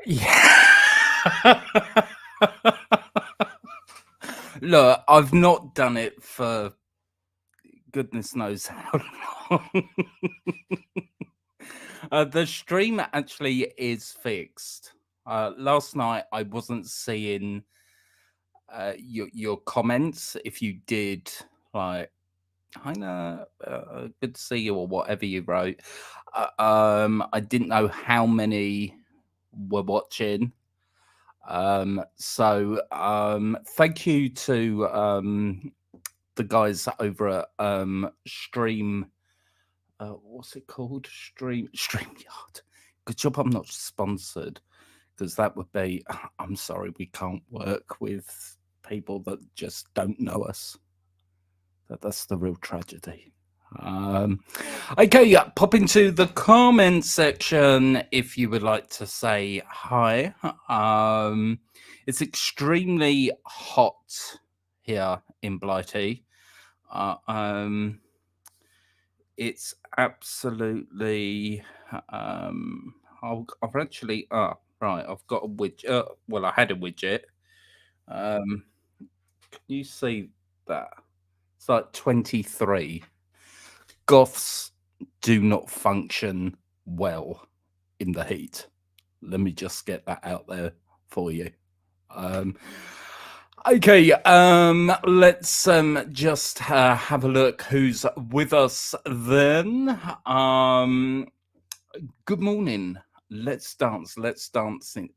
Yeah. Look, I've not done it for goodness knows how long. The stream actually is fixed. Last night I wasn't seeing your comments. If you did, like, kinda good to see you or whatever you wrote. I didn't know how many were watching. Thank you to the guys over at Stream. What's it called? StreamYard. Good job I'm not sponsored, because that would be. I'm sorry, we can't work with people that just don't know us. That's the real tragedy. Okay, yeah, pop into the comment section if you would like to say hi. It's extremely hot here in Blighty. It's absolutely. I've actually. Right, I've got a widget. Well, I had a widget. Can you see that? It's like 23. Goths do not function well in the heat. Let me just get that out there for you. Okay, let's just have a look who's with us then. Good morning. Let's dance.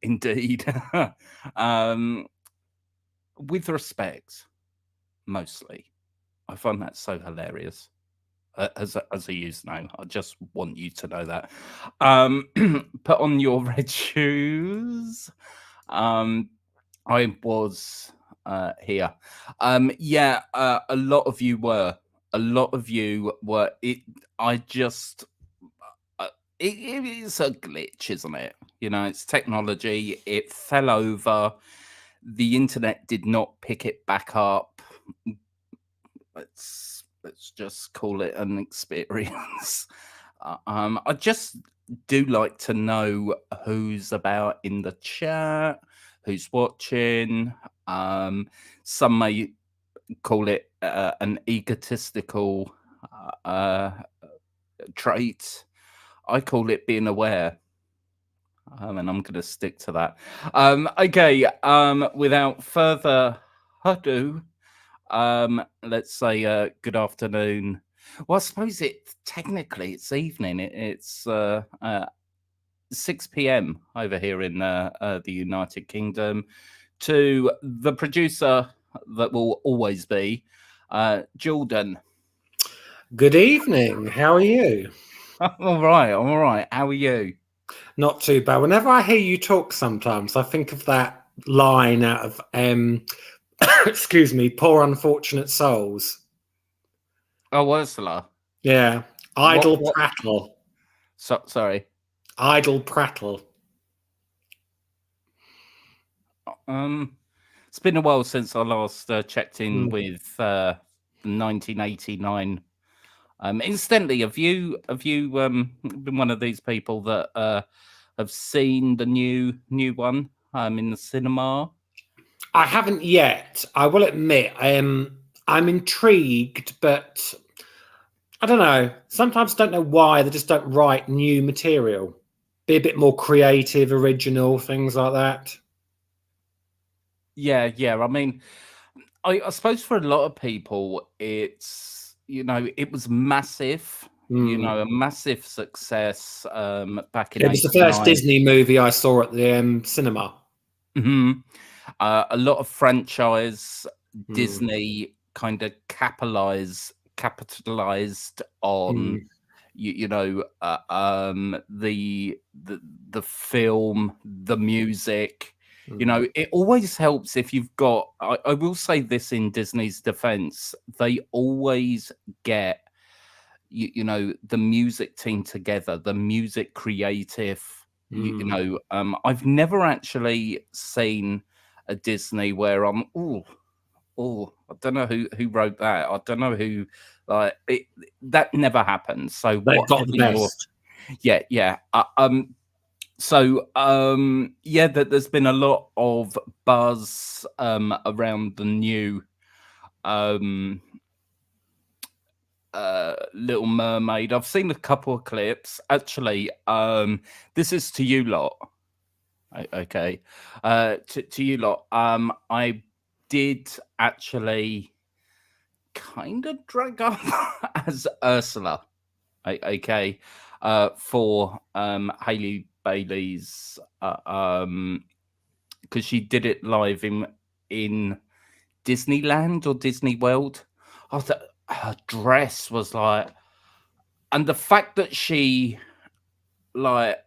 Indeed. With respect, mostly. I find that so hilarious. As a username, I just want you to know that. Put on your red shoes. I was here. Yeah, a lot of you were. It. I just. It is a glitch, isn't it? You know, it's technology. It fell over. The internet did not pick it back up. Let's just call it an experience. I just do like to know who's about in the chat, who's watching. Some may call it an egotistical trait. I call it being aware. And I'm going to stick to that. Okay. Without further ado, let's say good afternoon. Well, I suppose technically it's evening. It's 6 p.m. over here in the United Kingdom. To the producer that will always be, Jordan. Good evening. How are you? I'm all right. How are you? Not too bad. Whenever I hear you talk, sometimes I think of that line out of excuse me, Poor Unfortunate Souls. Oh, Ursula. Yeah. Idle prattle. Sorry. Idle prattle. It's been a while since I last checked in with 1989. Incidentally, have you been one of these people that have seen the new one in the cinema? I haven't yet. I will admit, I'm intrigued, but I don't know. Sometimes I don't know why they just don't write new material. Be a bit more creative, original, things like that. Yeah. I mean, I suppose for a lot of people, it's, you know, it was massive. You know, a massive success back in. It was the first Disney movie I saw at the cinema. A lot of franchise Disney kind of capitalized on the film, the music. You know, it always helps if you've got. I will say this in Disney's defense: they always get the music team together, the music creative. I've never actually seen a Disney where I'm I don't know who wrote that. I don't know who, like, that never happens. So they've got the best. Yeah. So, yeah, there's been a lot of buzz around the new um, Little Mermaid. I've seen a couple of clips. Actually, this is to you lot. Okay, to you lot. I did actually kind of drag up as Ursula. Okay, for Hailey Bailey's because she did it live in Disneyland or Disney World. I thought her dress was like, and the fact that she like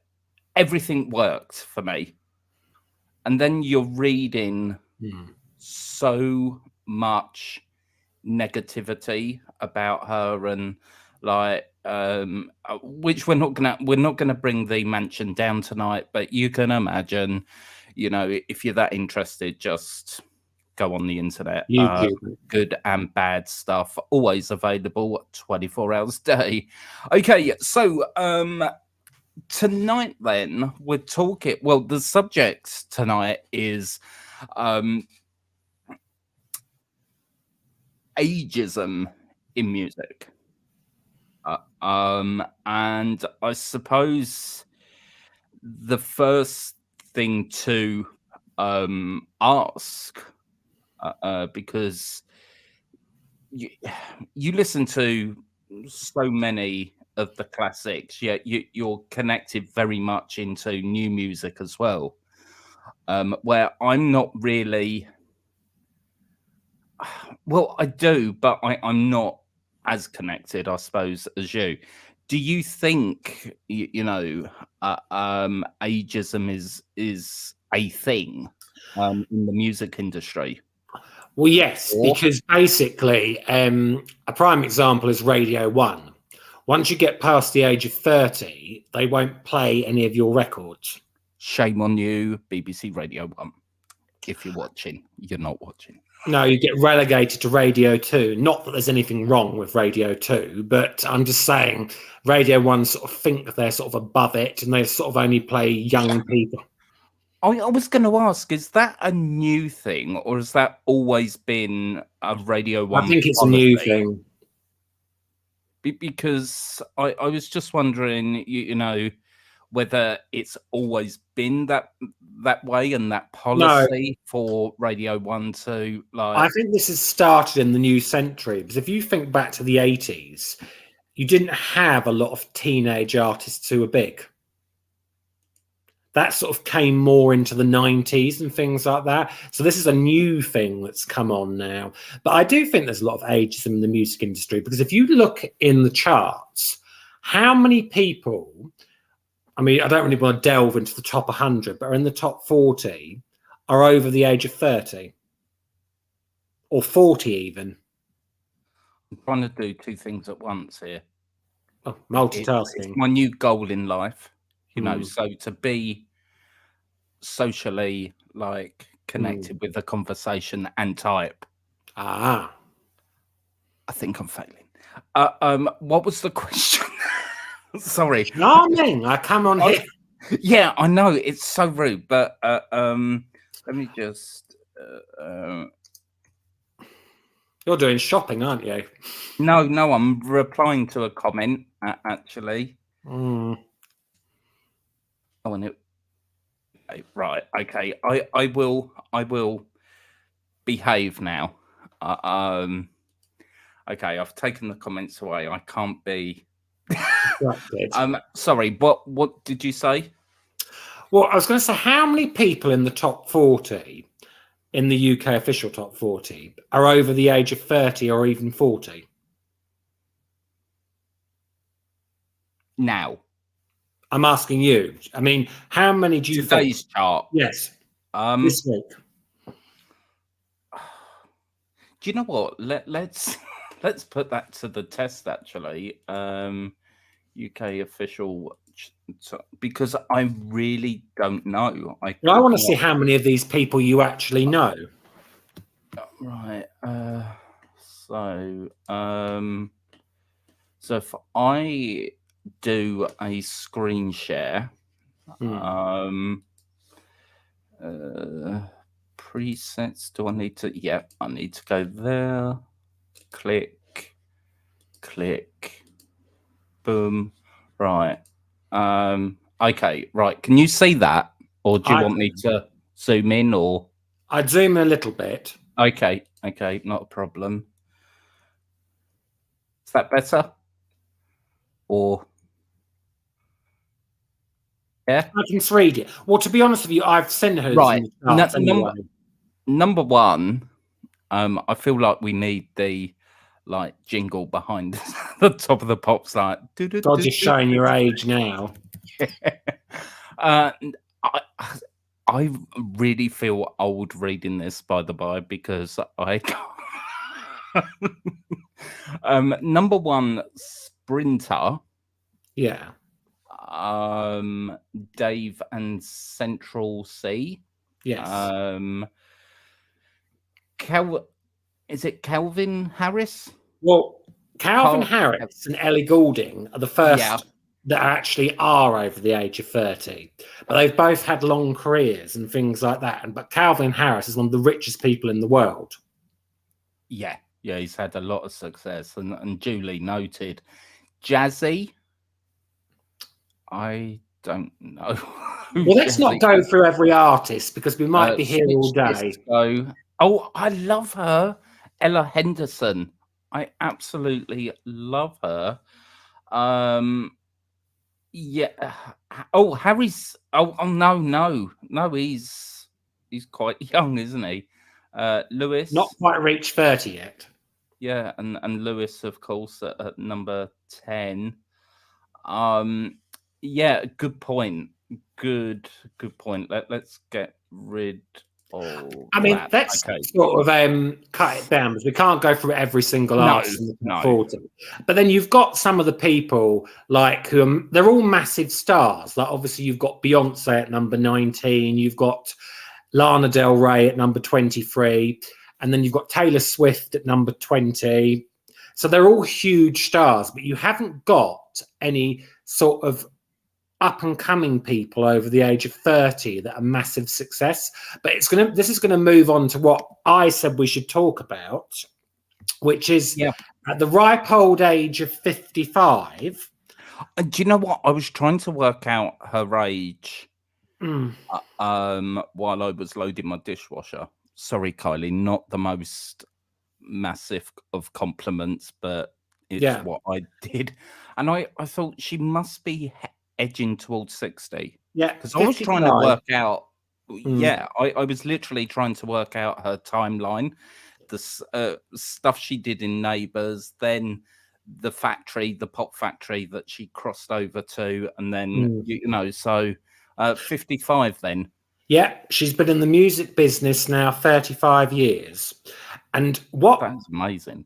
everything worked for me. And then you're reading so much negativity about her and like which we're not gonna bring the mansion down tonight, but you can imagine, if you're that interested, just go on the internet. YouTube. Good and bad stuff, always available 24 hours a day. Okay, so tonight then we're talking, well, the subject tonight is ageism in music. And I suppose the first thing to ask, because you listen to so many of the classics, yet you're connected very much into new music as well, where I'm not really. Well, I do, but I'm not as connected, I suppose, as you. Do you think ageism is a thing in the music industry? Well, yes, Or because basically, a prime example is Radio 1. Once you get past the age of 30, they won't play any of your records. shame on you, BBC Radio 1. If you're watching, you're not watching. No, you get relegated to Radio 2. Not that there's anything wrong with Radio 2, but I'm just saying Radio 1 sort of think they're sort of above it and they sort of only play young people. I was going to ask, is that a new thing, or has that always been a Radio 1 I think it's policy? a new thing. Because I was just wondering, whether it's always been that way and that policy for Radio 1 to like. I think this has started in the new century, because if you think back to the 80s, you didn't have a lot of teenage artists who were big. That sort of came more into the 90s and things like that. So this is a new thing that's come on now. But I do think there's a lot of ageism in the music industry, because if you look in the charts, how many people, I mean, I don't really want to delve into the top 100, but are in the top 40 are over the age of 30 or 40 even. I'm trying to do two things at once here. Oh, multitasking. It's my new goal in life, so to be socially like connected with the conversation and type. I think I'm failing. What was the question? Sorry. Charming. I come on here. Yeah, I know it's so rude, but let me just. You're doing shopping, aren't you? No, I'm replying to a comment actually. Oh, and it. Right. Okay. I will behave now. Okay. I've taken the comments away. I can't be. Sorry. What did you say? Well, I was going to say, how many people in the top 40, in the UK official top 40, are over the age of 30 or even 40? Now. I'm asking you. I mean, how many do you think? Today's chart. Yes. This week. Do you know what? Let's put that to the test. Actually, UK official, because I really don't know. I want to see how many of these people you actually know. Right. So if I do a screen share, Um, presets. Do I need to? Yeah, I need to go there. Click, click, boom. Right. Okay. Right. Can you see that, or do you want me to zoom in? Or I'd zoom in a little bit. okay. Okay. Not a problem. Is that better? Or yeah. I can 3D it. Well, to be honest with you, I've sent her Right. in the charts anyway. Number one. I feel like we need the jingle behind the top of the pops, like God, you're showing your age now. I I really feel old reading this, by the by, because I number one, Sprinter. Yeah. Dave and Central C. Yes. Is it Calvin Harris? Well, Calvin Harris and Ellie Goulding are the first that actually are over the age of 30. But they've both had long careers and things like that. But Calvin Harris is one of the richest people in the world. Yeah, he's had a lot of success and duly noted. Jazzy, I don't know. Well, let's not go through every artist because we might be here all day. Oh, I love her. Ella Henderson. I absolutely love her. Yeah. Oh, Harry's. Oh, no. He's quite young, isn't he? Lewis. Not quite reached 30 yet. Yeah, and Lewis, of course, at number 10. Yeah, good point. Good point. Let's get rid of. I mean, let's sort of cut it down because we can't go through every single artist in the top 40. But then you've got some of the people like who they're all massive stars. Like obviously you've got Beyonce at number 19, you've got Lana Del Rey at number 23, and then you've got Taylor Swift at number 20. So they're all huge stars, but you haven't got any sort of up-and-coming people over the age of 30 that are massive success. But this is going to move on to what I said we should talk about, which is at the ripe old age of 55. Do you know what? I was trying to work out her age while I was loading my dishwasher. Sorry, Kylie, not the most massive of compliments, but it's what I did. And I thought she must be edging towards 60. Yeah, because I was trying to work out. I was literally trying to work out her timeline, the stuff she did in Neighbours, then the pop factory that she crossed over to, and then so 55 then. Yeah, she's been in the music business now 35 years. And what that's amazing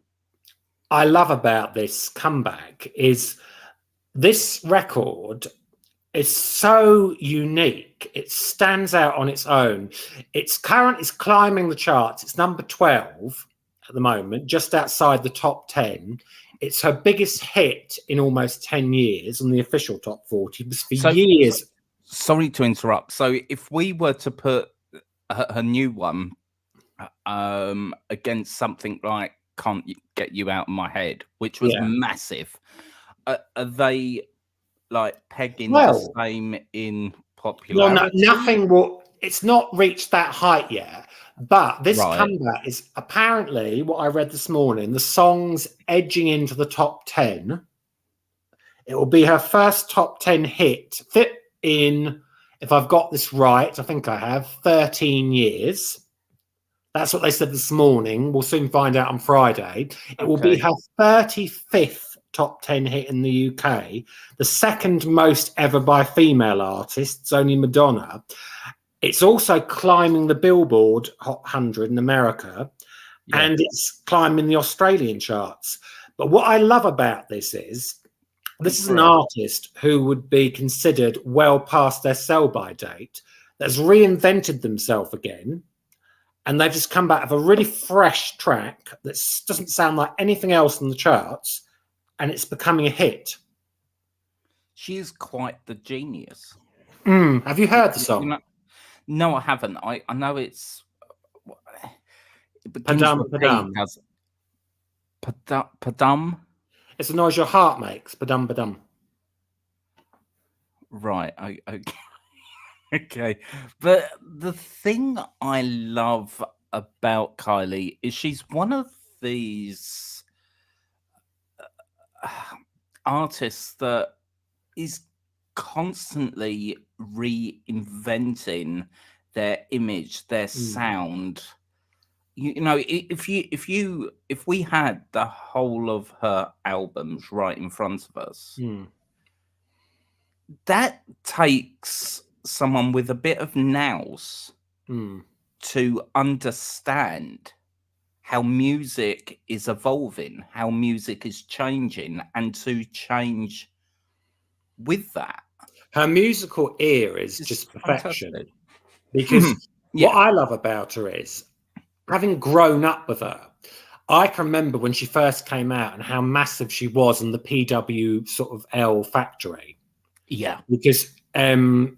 I love about this comeback is this record is so unique. It stands out on its own. It's climbing the charts. It's number 12 at the moment, just outside the top 10. It's her biggest hit in almost 10 years on the official top 40. It was for years. Sorry to interrupt. So if we were to put her new one against something like Can't Get You Out of My Head, which was massive, are they like pegging the same in popularity? Well, no, nothing will. It's not reached that height yet. But this comeback is apparently what I read this morning. The song's edging into the top 10. It will be her first top 10 hit. Fit in, if I've got this right, I think I have, 13 years. That's what they said this morning. We'll soon find out on Friday. It will be her 35th top 10 hit in the UK, the second most ever by female artists, only Madonna. It's also climbing the Billboard Hot 100 in America, and it's climbing the Australian charts. But what I love about this is an artist who would be considered well past their sell-by date, that's reinvented themselves again, and they've just come back with a really fresh track that doesn't sound like anything else in the charts, and it's becoming a hit. She is quite the genius. Have you heard the You song? know, no, I haven't. I know it's it begins Padum with P, padum. does Padum? It's the noise your heart makes. Padum padum. Right. Okay. Okay. But the thing I love about Kylie is she's one of these artists that is constantly reinventing their image, their sound. You know, if we had the whole of her albums right in front of us, that takes someone with a bit of nous to understand how music is evolving, how music is changing, and to change with that. Her musical ear is It's just perfection. fantastic. Because what Yeah. I love about her is, having grown up with her, I can remember when she first came out and how massive she was in the PW sort of L factory. Yeah. Because and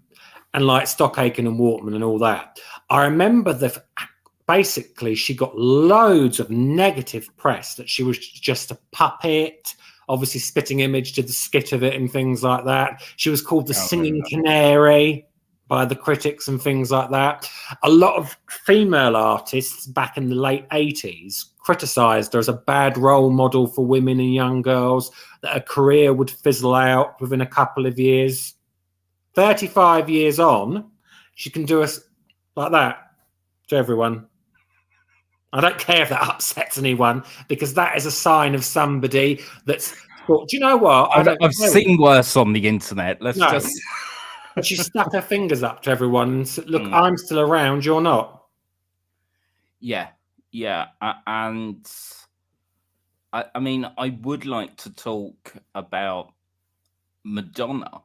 like Stockaken and Waterman and all that. I remember basically she got loads of negative press that she was just a puppet, obviously spitting image to the skit of it and things like that. She was called the I singing remember. canary by the critics and things like that. A lot of female artists back in the late 80s criticized her as a bad role model for women and young girls, that her career would fizzle out within a couple of years. 35 years on, she can do us like that to everyone. I don't care if that upsets anyone, because that is a sign of somebody that's thought, do you know what? I don't I've care. seen worse on the internet. Let's No. just. But she stuck her fingers up to everyone and said, look, Mm. I'm still around, you're not. Yeah, yeah, and I mean, I would like to talk about Madonna.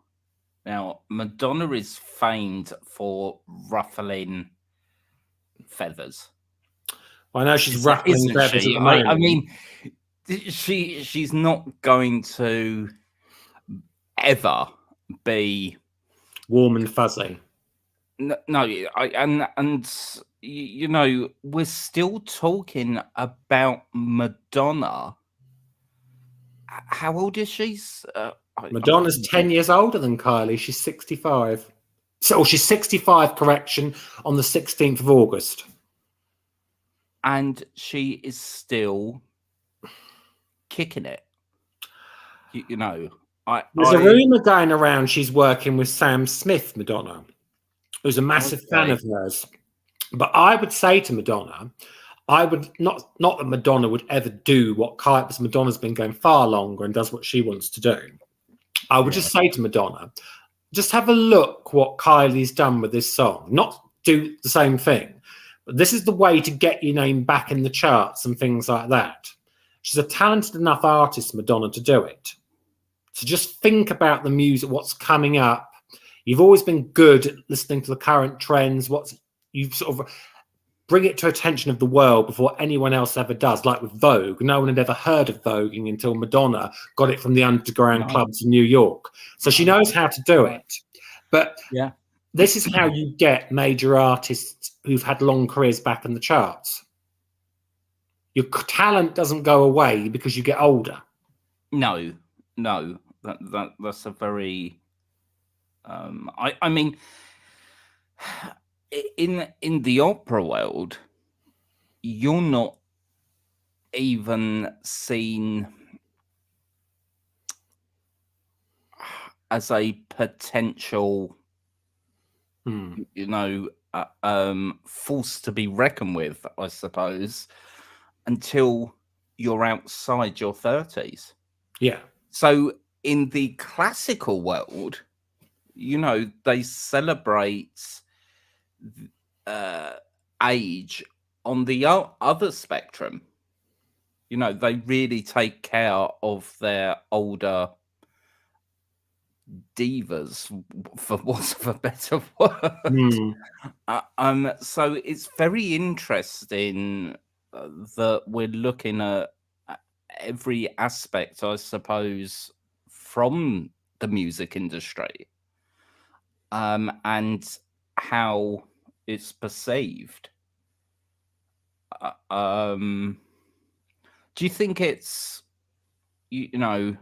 Now, Madonna is famed for ruffling feathers. I know she's ruffling Isn't feathers at she? the moment. I mean, she's not going to ever be warm and fuzzy. no. And you know, we're still talking about Madonna. How old is she? Madonna's 10 years older than Kylie. She's 65. So she's 65, correction, on the 16th of August. And she is still kicking it. You know, There's a rumor going around she's working with Sam Smith, Madonna, who's a massive fan of hers. But I would say to Madonna, I would not that Madonna would ever do what Kylie, because Madonna's been going far longer and does what she wants to do. I would just say to Madonna, just have a look what Kylie's done with this song. Not do the same thing, but this is the way to get your name back in the charts and things like that. She's a talented enough artist, Madonna, to do it. So just think about the music, what's coming up. You've always been good at listening to the current trends. You've sort of bring it to attention of the world before anyone else ever does. Like with Vogue, no one had ever heard of voguing until Madonna got it from the underground clubs in New York. So she knows how to do it. But this is how you get major artists who've had long careers back in the charts. Your talent doesn't go away because you get older. No, that's a very. I mean, in the opera world, you're not even seen as a potential, you know, force to be reckoned with, I suppose, until you're outside your 30s. Yeah. So in the classical world, you know, they celebrate age on the other spectrum. You know, they really take care of their older divas, for want of a better word. So it's very interesting that we're looking at every aspect, I suppose, from the music industry. and how it's perceived. Do you think it's, you know,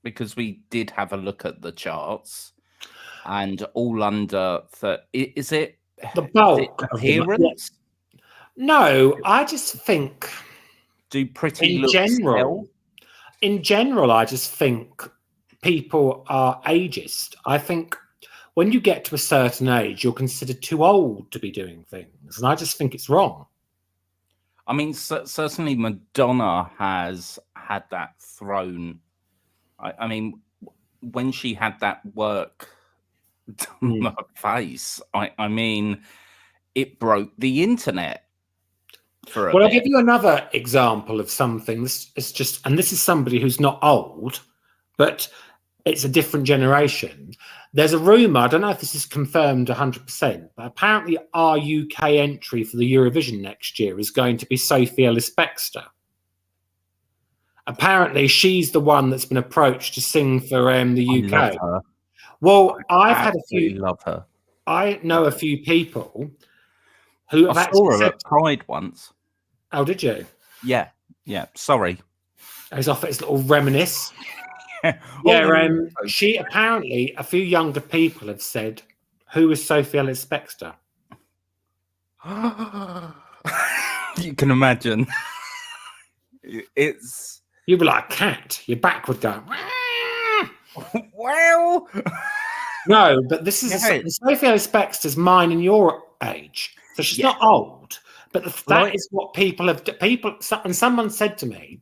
because we did have a look at the charts and all under is it The bulk of them. appearance? No, I just think Do pretty in looks help? general, I just think people are ageist. I think when you get to a certain age, you're considered too old to be doing things. And I just think it's wrong. I mean, certainly Madonna has had that thrown. I mean, when she had that work done on her face, I mean, it broke the internet for a Well, I'll bit. give you another example of something. This is just, and this is somebody who's not old, but it's a different generation. There's a rumor, I don't know if this is confirmed 100%, but apparently our UK entry for the Eurovision next year is going to be Sophie Ellis-Bextor. Apparently she's the one that's been approached to sing for the UK. I love her. Well, I've I had a few. love her. I know a few people who have I actually saw her said, at Pride once. "Oh, did you?" Yeah. Sorry. He's off at his little reminisce. Yeah. Yeah, she apparently, a few younger people have said, "Who is Sophie Ellis-Bextor?" You can imagine. It's You'd be like a cat. Your back would go. well. No, but this is Yeah. Sophie Ellis-Bextor's mine and your age, so she's not old. But that is what people have. And someone said to me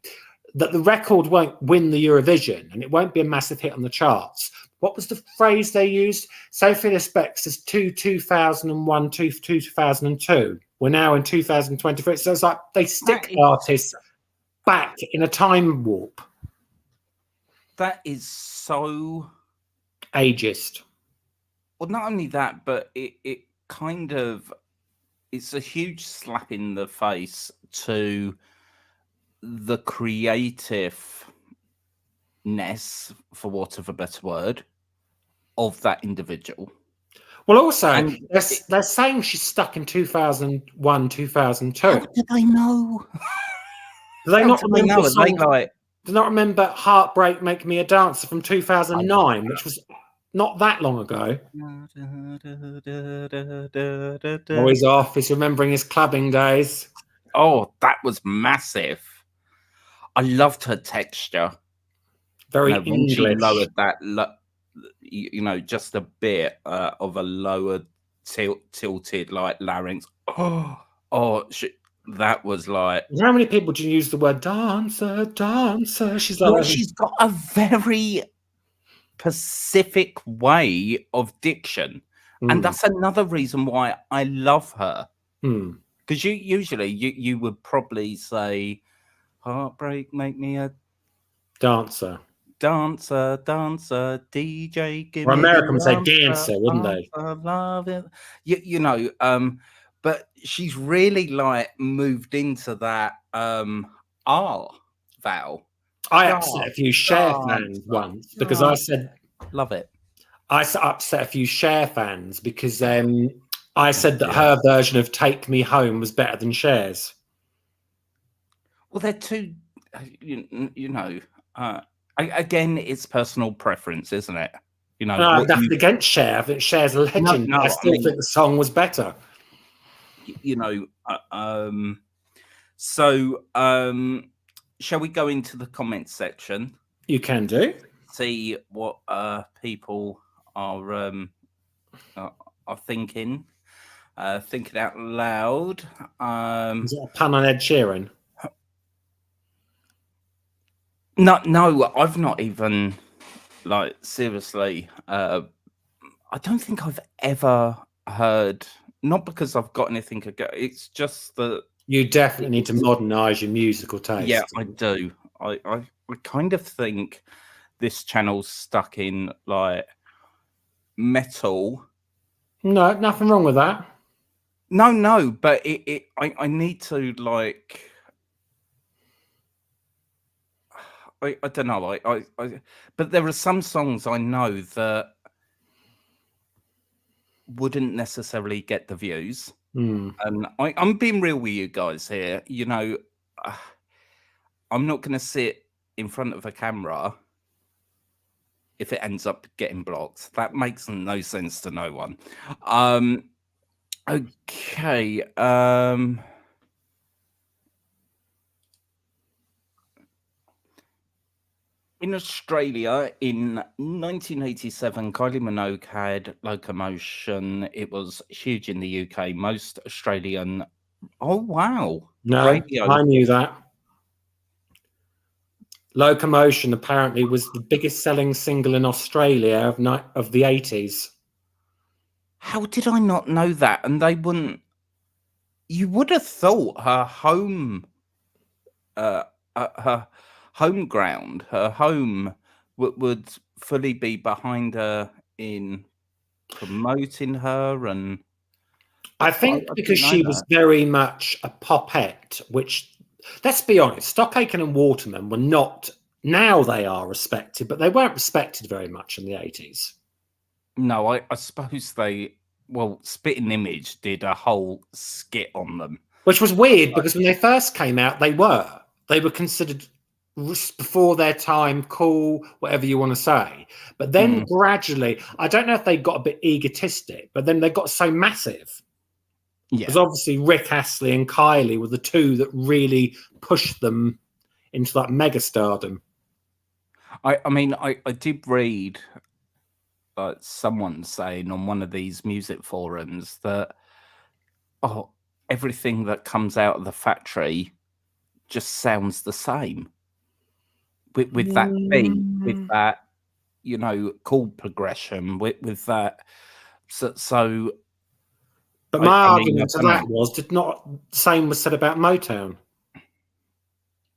that the record won't win the Eurovision and it won't be a massive hit on the charts. What was the phrase they used? Sophie Ellis-Bextor's 2001, 2002. We're now in 2023. So it's like they stick artists back in a time warp. That is so ageist. Well, not only that, but it kind of, it's a huge slap in the face to the creativeness, for want of a better word, of that individual. Well, also, they're saying she's stuck in 2001, 2002. How do they know? Do they not remember? Do not remember "Heartbreak Make Me a Dancer" from 2009, which was not that long ago. Oh, he's off. He's remembering his clubbing days. Oh, that was massive. I loved her texture. Very English. When she lowered that, just a bit of a lower tilted like larynx. That was like. How many people do you use the word dancer, dancer? She's like, she's got a very specific way of diction, and that's another reason why I love her. Because you would probably say, "Heartbreak make me a dancer." Dancer, dancer, DJ, give or me American would say dancer, wouldn't they? Love it. But she's really like moved into that R vowel. I upset a few Cher fans once because I said, "Love it." I upset a few Cher fans because I said that her version of "Take Me Home" was better than Cher's. Well, they're two, again, it's personal preference, isn't it? Nothing against Cher. I think Cher's a legend. I still think the song was better. So shall we go into the comments section? You can do. See what people are thinking. Thinking out loud. Is it a pun on Ed Sheeran? No, I've not even, like, seriously. I don't think I've ever heard. Not because I've got anything ago. It's just that you definitely need to modernise your musical taste. Yeah, I do. I kind of think this channel's stuck in like metal. No, nothing wrong with that. No, but I need to like. I don't know. But there are some songs I know that wouldn't necessarily get the views. Mm. And I'm being real with you guys here. I'm not going to sit in front of a camera if it ends up getting blocked. That makes no sense to no one. Okay. In Australia, in 1987, Kylie Minogue had Locomotion. It was huge in the UK. Most Australian. Oh wow! No, Radio. I knew that. Locomotion apparently was the biggest selling single in Australia of the 80s. How did I not know that? And they wouldn't. You would have thought her home ground, her home would fully be behind her in promoting her. And I think because she was very much a popette, which, let's be honest, Stockaken and Waterman were not, now they are respected, but they weren't respected very much in the 80s. No, I suppose Spitting Image did a whole skit on them. Which was weird because when they first came out, they were considered before their time, cool, whatever you want to say. But then gradually, I don't know if they got a bit egotistic, but then they got so massive. Yeah. Because obviously Rick Astley and Kylie were the two that really pushed them into that mega stardom. I mean, I did read someone saying on one of these music forums that, everything that comes out of the factory just sounds the same. With that beat, with that, chord progression, with that. So but my argument to that was, did not the same was said about Motown.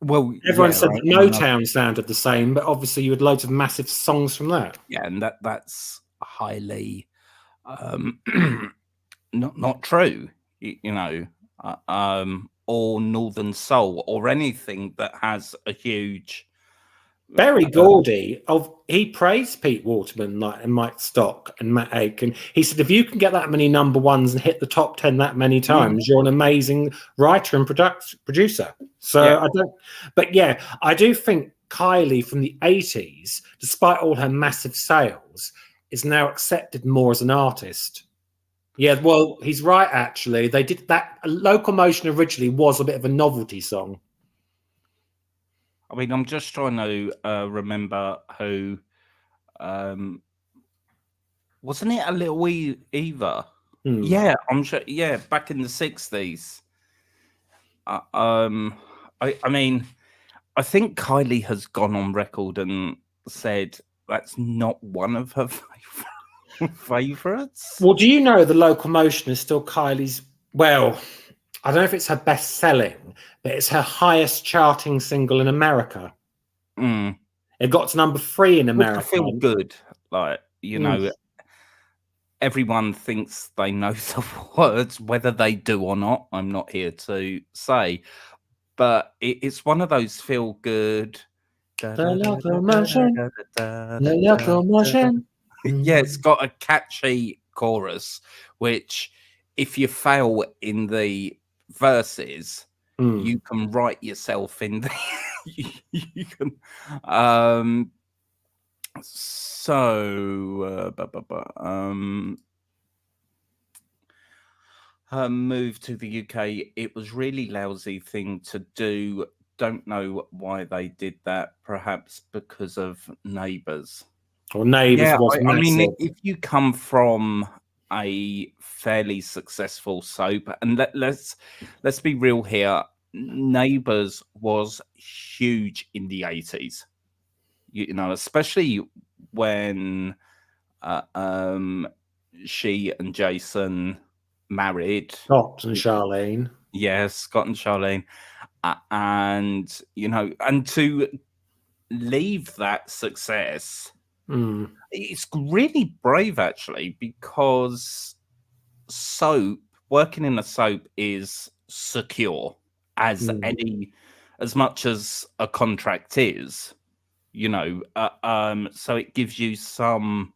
Well, everyone said that Motown sounded the same, but obviously you had loads of massive songs from that. Yeah, and that's highly not true, or Northern Soul or anything that has a huge. Berry Gordy, he praised Pete Waterman and Mike Stock and Matt Aiken. He said, if you can get that many number ones and hit the top 10 that many times, you're an amazing writer and producer. So yeah. I do think Kylie from the 80s, despite all her massive sales, is now accepted more as an artist. Yeah, well, he's right, actually. They did that. Locomotion originally was a bit of a novelty song. I mean, I'm just trying to remember who. Wasn't it a Little Eva? Yeah, I'm sure. Yeah, back in the 60s. I mean, I think Kylie has gone on record and said that's not one of her favorites. Well, do you know the Locomotion is still Kylie's? Well, I don't know if it's her best selling, but it's her highest charting single in America. It got to number 3 in America. I feel good. Like, everyone thinks they know the words, whether they do or not. I'm not here to say. But it's one of those feel good. The Locomotion. The Locomotion. Yeah, it's got a catchy chorus, which if you fail in the verses, you can write yourself in the you can her move to the UK, it was really lousy thing to do. Don't know why they did that, perhaps because of Neighbours. Or Neighbours was massive. I mean, if you come from a fairly successful soap, and let's be real here, Neighbours was huge in the 80s. Especially when she and Jason married. Scott and Charlene. Yes, Scott and Charlene. And to leave that success, it's really brave, actually, because working in a soap is secure as much as a contract is, so it gives you some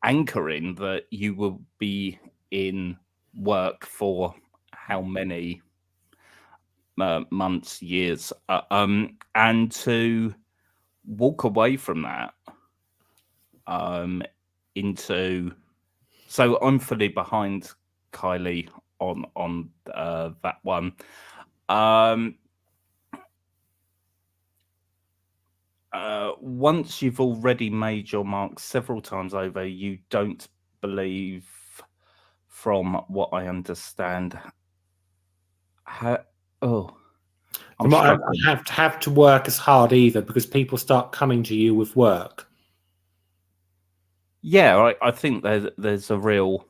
anchoring that you will be in work for how many months, years, and to walk away from that into. So I'm fully behind Kylie on that one. Once you've already made your mark several times over, you don't believe, from what I understand. I'm I struggling. have to work as hard either, because people start coming to you with work. Yeah, I think there's a real.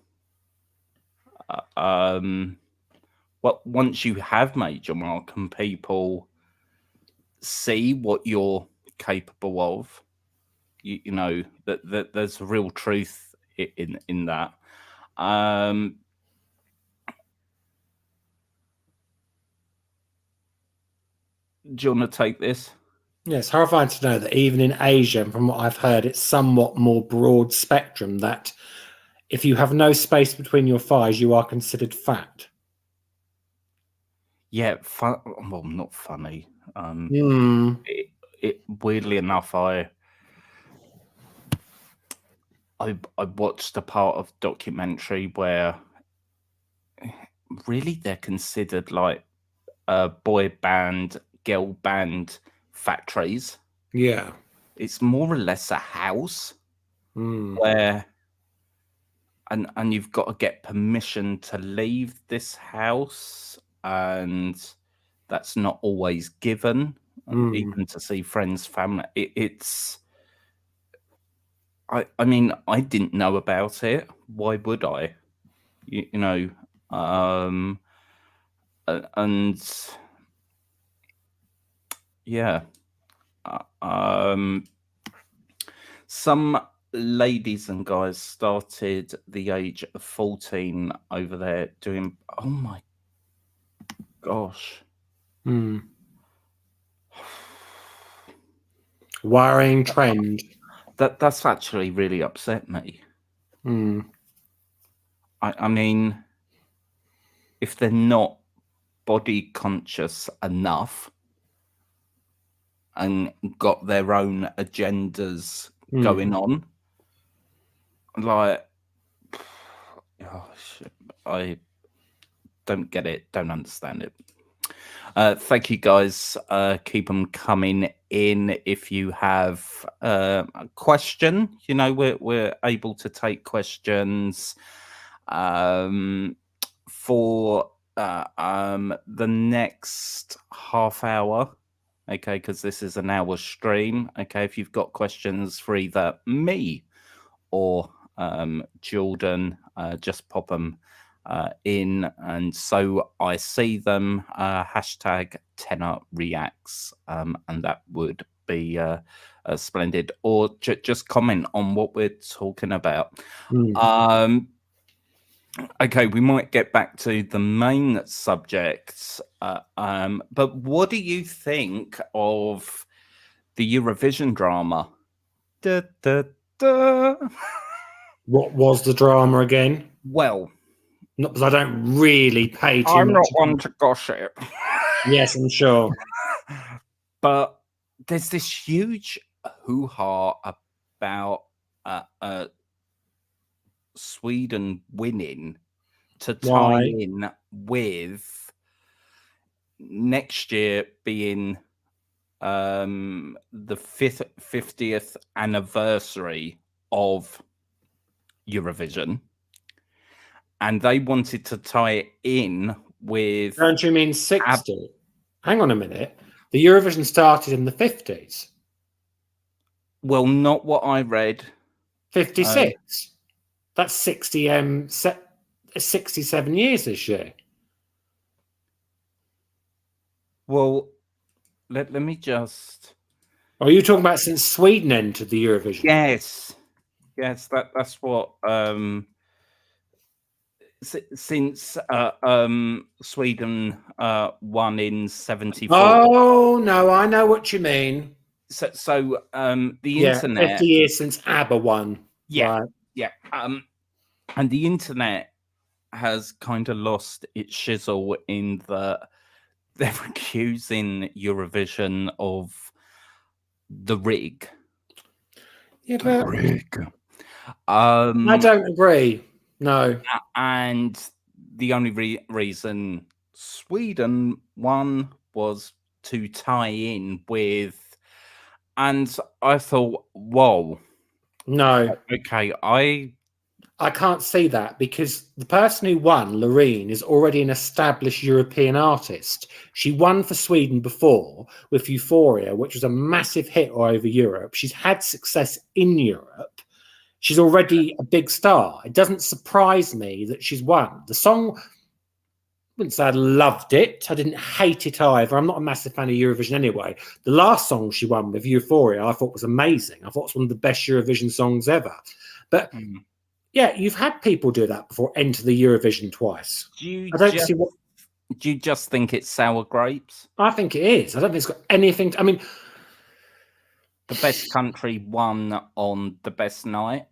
Well, once you have made your mark and people see what you're capable of, you know that there's real truth in that. Do you want to take this? Yeah, it's horrifying to know that even in Asia, and from what I've heard, it's somewhat more broad spectrum, that if you have no space between your thighs, you are considered fat. Yeah, well, not funny. Hmm. It weirdly enough, I watched a part of documentary where really they're considered like boy band, girl band factories. Yeah. It's more or less a house Hmm. where, and you've got to get permission to leave this house, and that's not always given, Hmm. even to see friends, family. It's. I mean, I didn't know about it. Why would I? You know, and yeah, some ladies and guys started the age of 14 over there doing. Oh my gosh. Hmm. Worrying trend. That's actually really upset me. Hmm. I mean, if they're not body conscious enough and got their own agendas going on, like, gosh, I don't get it, don't understand it. Thank you guys. Keep them coming in. If you have a question, you know, we're able to take questions for the next half hour. Okay, because this is an hour stream. Okay, if you've got questions for either me or Jordan, just pop them in, and so I see them. Hashtag Tenor reacts, and that would be splendid. Or just comment on what we're talking about. Okay, we might get back to the main subject, but what do you think of the Eurovision drama? Da, da, da. What was the drama again? Well, Not because I don't really pay too I'm much. not one to gossip. Yes, I'm sure. But there's this huge hoo-ha about Sweden winning to tie Why? in with next year being the 50th anniversary of Eurovision, and they wanted to tie it in with. Don't you mean 60? Hang on a minute. The Eurovision started in the 50s. Well, not what I read. 56. That's 67 years this year. Well, let me just. Are you talking about since Sweden entered the Eurovision? Yes, that's what. Since Sweden won in 74. Oh no, I know what you mean. So the Yeah, internet. 50 years since ABBA won. Yeah. Right. Yeah. And the internet has kind of lost its shizzle in that they're accusing Eurovision of the rig. Yeah, The but rig. I don't agree. No. And the only reason Sweden won was to tie in with, and I thought, whoa, No. okay, I can't see that because the person who won, Loreen, is already an established European artist. She won for Sweden before with Euphoria, which was a massive hit all over Europe. She's had success in Europe. She's already a big star. It doesn't surprise me that she's won. The song, I wouldn't say I loved it. I didn't hate it either. I'm not a massive fan of Eurovision anyway. The last song she won with Euphoria, I thought was amazing. I thought it was one of the best Eurovision songs ever. But yeah, you've had people do that before, enter the Eurovision twice. do I don't see what. you just think it's sour grapes? I think it is. I don't think it's got anything. I mean, The best country won on the best night.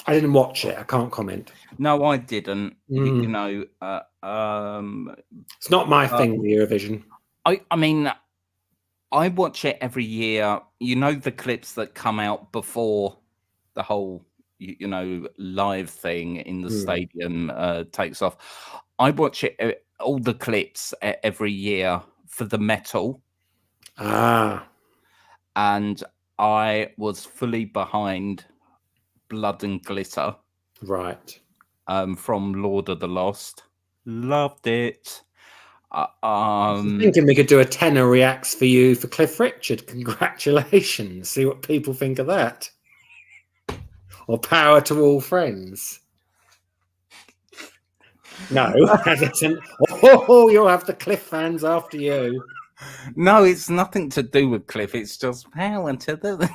I didn't watch it. I can't comment. No, I didn't. You know, it's not my thing, the Eurovision. I mean, I watch it every year. You know, the clips that come out before the whole, you know, live thing in the stadium takes off. I watch it, all the clips every year for the metal. And I was fully behind Blood and Glitter. Right. From Lord of the Lost. Loved it. I'm thinking we could do a Tenor reacts for you for Cliff Richard. Congratulations. See what people think of that. Or Power to All Friends. No. You'll have the Cliff fans after you. No, it's nothing to do with Cliff. It's just Power to the...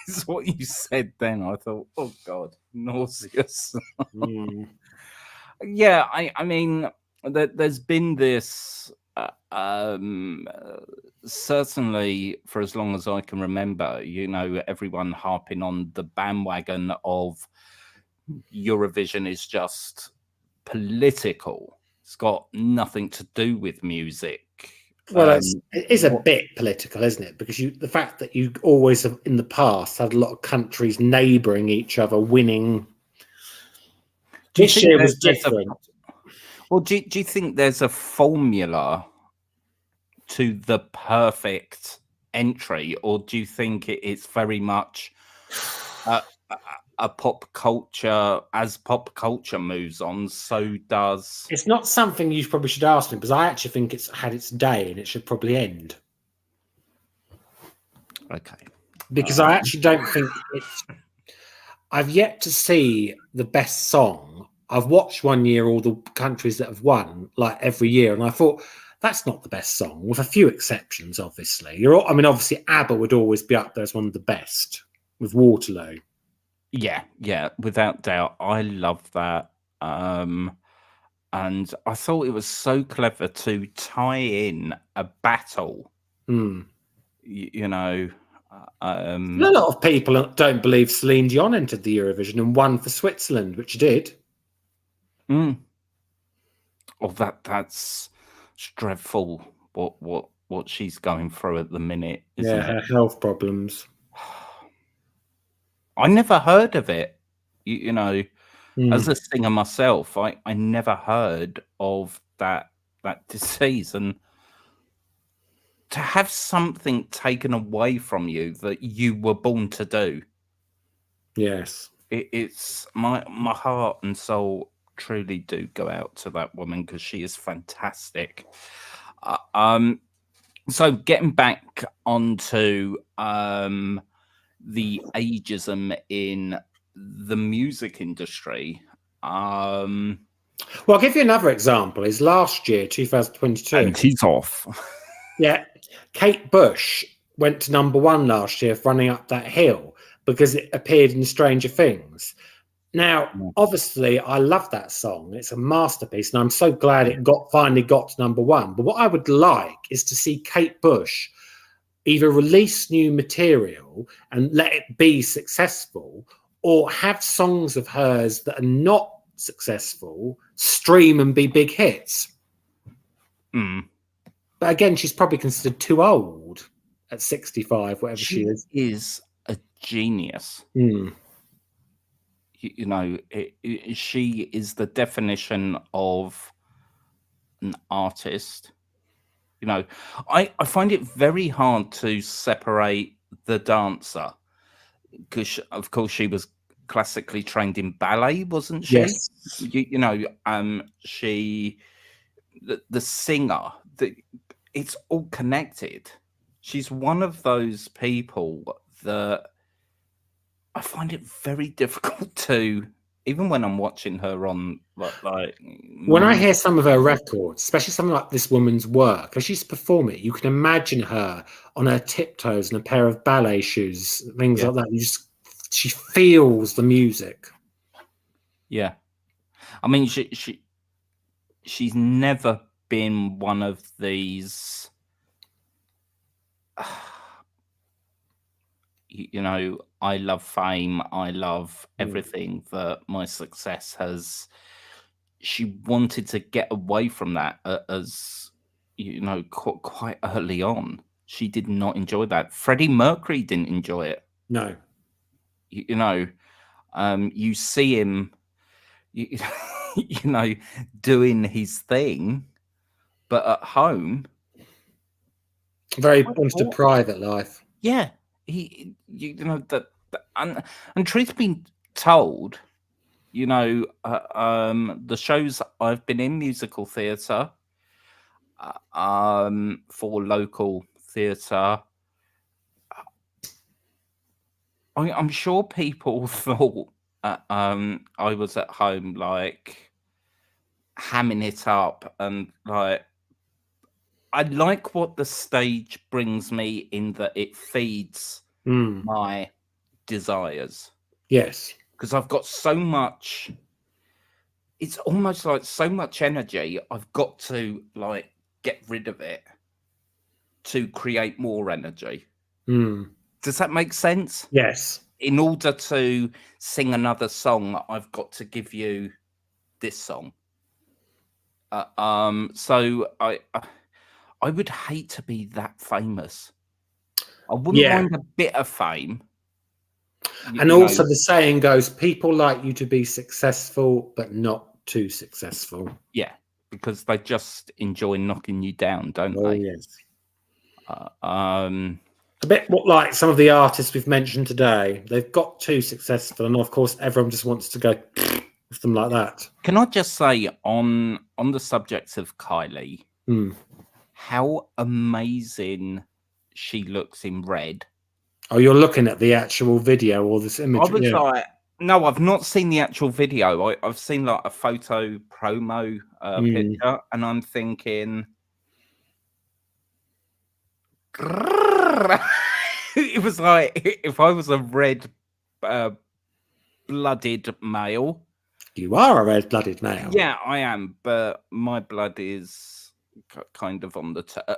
It's what you said then. I thought, oh, God, nauseous. Yeah, I mean, there's been this, certainly for as long as I can remember, you know, everyone harping on the bandwagon of Eurovision is just political. It's got nothing to do with music. Well, it is a bit political, isn't it? Because the fact that you always have in the past had a lot of countries neighbouring each other winning. This year was different. Well, do you think there's a formula to the perfect entry, or do you think it's very much a pop culture? As pop culture moves on, so does. It's not something you probably should ask me, because I actually think it's had its day and it should probably end. Okay. Because I actually don't think it's. I've yet to see the best song. I've watched one year all the countries that have won, like every year, and I thought that's not the best song, with a few exceptions, obviously. I mean, obviously, ABBA would always be up there as one of the best with Waterloo. Yeah, without doubt. I love that. And I thought it was so clever to tie in a battle. You know, a lot of people don't believe Celine Dion entered the Eurovision and won for Switzerland, which she did. Oh, that's dreadful. What she's going through at the minute, isn't it? Her health problems. I never heard of it. You know, as a singer myself, I never heard of that disease, and to have something taken away from you that you were born to do. Yes, it's my heart and soul truly do go out to that woman, because she is fantastic. So getting back onto the ageism in the music industry. Well, I'll give you another example. Is last year, 2022. And he's off. Yeah. Kate Bush went to #1 last year for Running Up That Hill because it appeared in Stranger Things. Now, obviously, I love that song. It's a masterpiece, and I'm so glad it finally got to #1. But what I would like is to see Kate Bush either release new material and let it be successful, or have songs of hers that are not successful stream and be big hits. Mm. But again, she's probably considered too old at 65, whatever she is. Is a genius. Mm. You know, she is the definition of an artist. You know, I find it very hard to separate the dancer because, of course, she was classically trained in ballet, wasn't she? Yes. You know, she, the singer, it's all connected. She's one of those people that I find it very difficult to, even when I'm watching her on like when I hear some of her records, especially something like this woman's work, as she's performing it, you can imagine her on her tiptoes and a pair of ballet shoes, things like that. She feels the music. Yeah, I mean, she's never been one of these. You know, I love fame. I love everything that my success has. She wanted to get away from that as you know, quite early on. She did not enjoy that. Freddie Mercury didn't enjoy it. No. You know, you see him, you, you know, doing his thing, but at home, very almost a private life. Yeah, you know that, and truth be told, you know, the shows I've been in musical theatre, for local theatre, I'm sure people thought I was at home like hamming it up and like I like what the stage brings me in that it feeds my desires. Yes. Because I've got so much, it's almost like so much energy, I've got to like get rid of it to create more energy. Does that make sense? Yes. In order to sing another song, I've got to give you this song. So I would hate to be that famous. I wouldn't mind a bit of fame. And also the saying goes, people like you to be successful, but not too successful. Yeah, because they just enjoy knocking you down, don't they? Oh, yes. A bit like some of the artists we've mentioned today. They've got too successful, and of course, everyone just wants to go with them like that. Can I just say on the subject of Kylie, how amazing she looks in red. Oh, you're looking at the actual video or this image? I was like, no, I've not seen the actual video. I've seen like a photo promo picture, and I'm thinking, it was like if I was a red blooded male. You are a red-blooded male. Yeah, I am, but my blood is kind of on the turn. I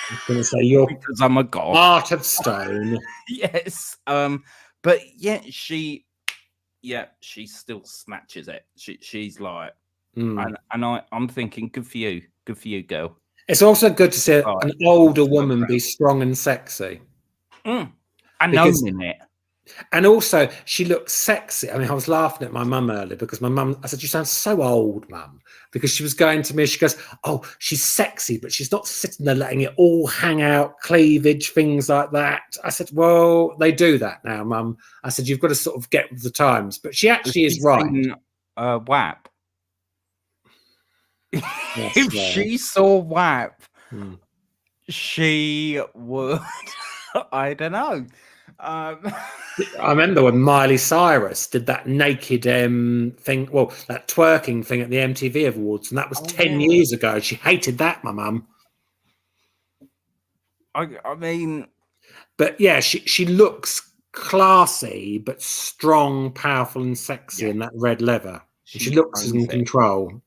was going to say you're because I'm a god. Heart of stone. Yes. But yeah, she still snatches it. She's like, and I'm thinking, good for you, girl. It's also good to see an older woman be strong and sexy. And owning it. And also, she looks sexy. I mean, I was laughing at my mum earlier because my mum, I said, you sound so old, mum. Because she was going to me, she goes, oh, she's sexy, but she's not sitting there letting it all hang out, cleavage, things like that. I said, well, they do that now, mum. I said, you've got to sort of get with the times. But she actually is right. WAP. Yes, if she saw WAP, she would, I don't know. I remember when Miley Cyrus did that naked thing, well, that twerking thing at the MTV Awards, and that was 10 years ago. She hated that, my mum. I mean, but yeah, she looks classy, but strong, powerful, and sexy in that red leather. She looks in control.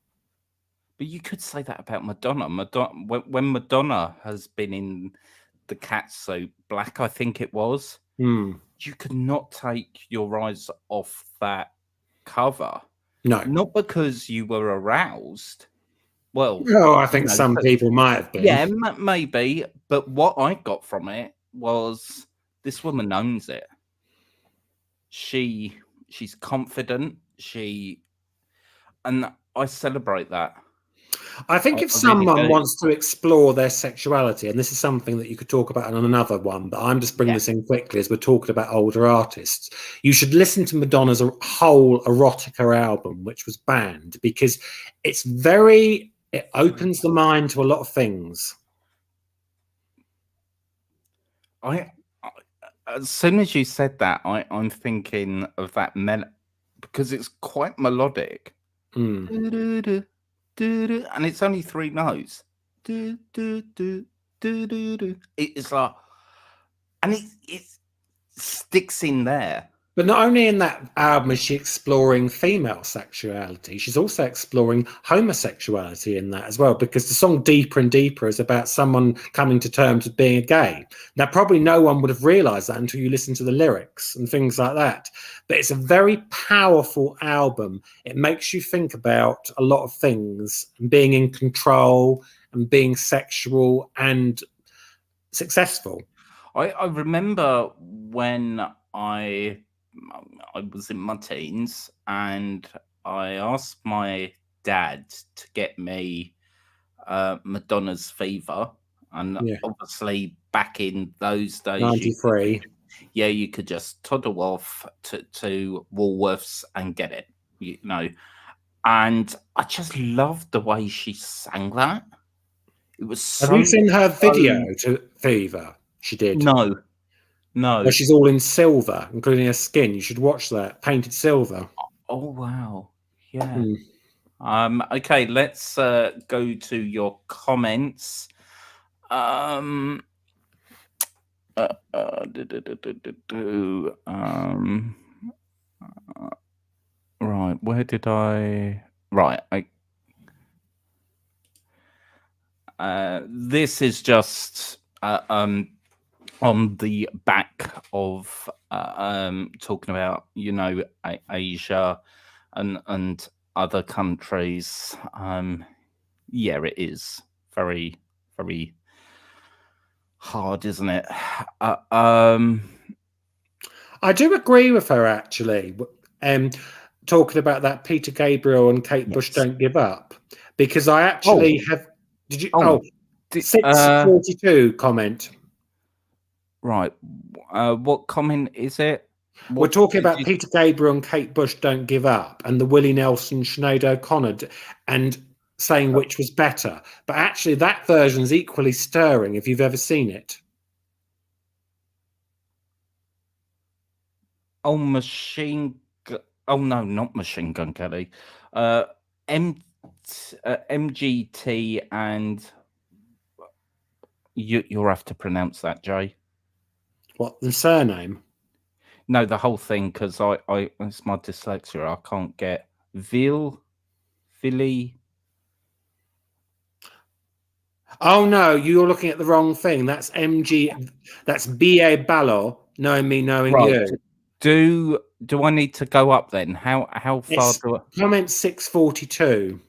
But you could say that about Madonna. When Madonna has been in the Catsuit Black, I think it was. you could not take your eyes off that cover. No. Not because you were aroused. Well, Oh, I you think know, some but people might have been. yeah, maybe. But what I got from it was this woman owns it. She's confident. And I celebrate that. I think if I really someone do. wants to explore their sexuality, and this is something that you could talk about on another one, but I'm just bringing Yeah. this in quickly as we're talking about older artists, you should listen to Madonna's whole erotica album, which was banned, because it opens the mind to a lot of things. As soon as you said that, I'm thinking of that because it's quite melodic. Mm. Do-do-do, do-do, and it's only 3 notes. Do-do-do, do-do-do. It's like, and it sticks in there. But not only in that album is she exploring female sexuality, she's also exploring homosexuality in that as well, because the song Deeper and Deeper is about someone coming to terms with being gay. Now, probably no one would have realized that until you listen to the lyrics and things like that. But it's a very powerful album. It makes you think about a lot of things, and being in control and being sexual and successful. I remember when I was in my teens and I asked my dad to get me Madonna's Fever, and Yeah, obviously back in those days, 93. you could just toddle off to Woolworths and get it, And I just loved the way she sang that. It was Have you so, seen her video so to Fever? She did. no, Where no. she's all in silver, including her skin. You should watch that. Painted silver. Oh wow, yeah. Mm. Okay, let's go to your comments. Um, do, do, do, do, do, do. Right, where did I? Right, this is just on the back of talking about Asia and other countries. Yeah, it is very very hard, isn't it? I do agree with her, actually. Talking about that Peter Gabriel and Kate Bush Yes. Don't Give Up. Because I Oh, actually have. Did you? oh, Oh, 642 comment. right. What comment is it? We're What talking did about you? Peter Gabriel and Kate Bush Don't Give Up and the Willie Nelson Sinead O'Connor and saying which was better. But actually, that version's equally stirring if you've ever seen it. Oh, oh no, not Machine Gun Kelly. MGT and you'll have to pronounce that, Jay. What, the surname? No, the whole thing, because it's my dyslexia. I can't get Philly. Oh no, you're looking at the wrong thing. That's MG. That's BA Ballo, knowing me, knowing Right. you. Do I need to go up then? How far It's do I? comment 642.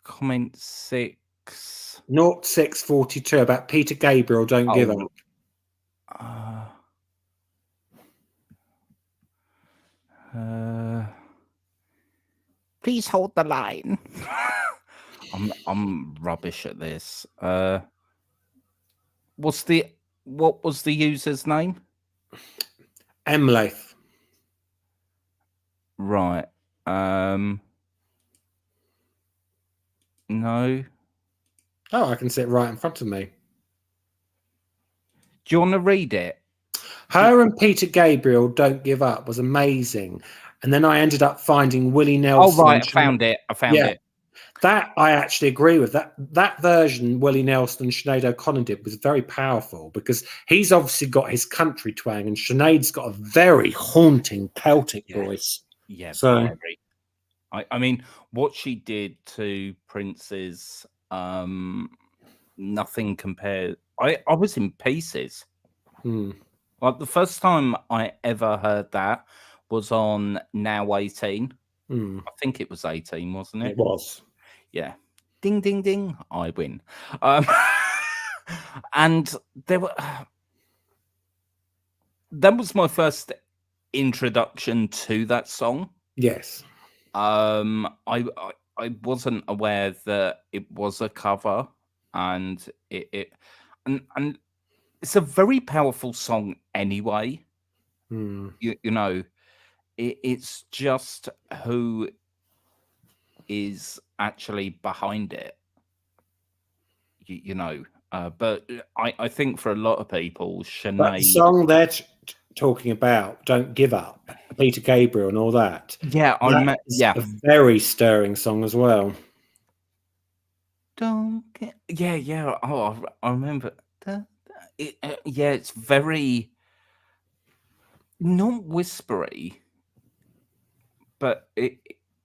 Comment 6. Not 642 about Peter Gabriel. Don't give up. Please hold the line. I'm rubbish at this. What was the user's name? Emlath. Right. No. Oh, I can see it right in front of me. Do you want to read it? Her and Peter Gabriel Don't Give Up was amazing. And then I ended up finding Willie Nelson. Oh, right. I found it. That I actually agree with. That version Willie Nelson and Sinead O'Connor did was very powerful because he's obviously got his country twang and Sinead's got a very haunting Celtic voice. Yeah, so very. I mean, what she did to Prince's nothing compared. I was in pieces. Like the first time I ever heard that was on Now 18. Hmm. I think it was 18, wasn't It it? was. Yeah. Ding ding ding, I win. Um, and there were that was my first introduction to that song. Yes. I wasn't aware that it was a cover, and and it's a very powerful song anyway. Hmm. You know, it's just who is actually behind it. You know, but I think for a lot of people, But the Sinead. song they're talking about, "Don't Give Up," Peter Gabriel and all that, Yeah, that is yeah. a very stirring song as well. Don't get, yeah, yeah. Oh, I remember. Yeah, it's very not whispery, but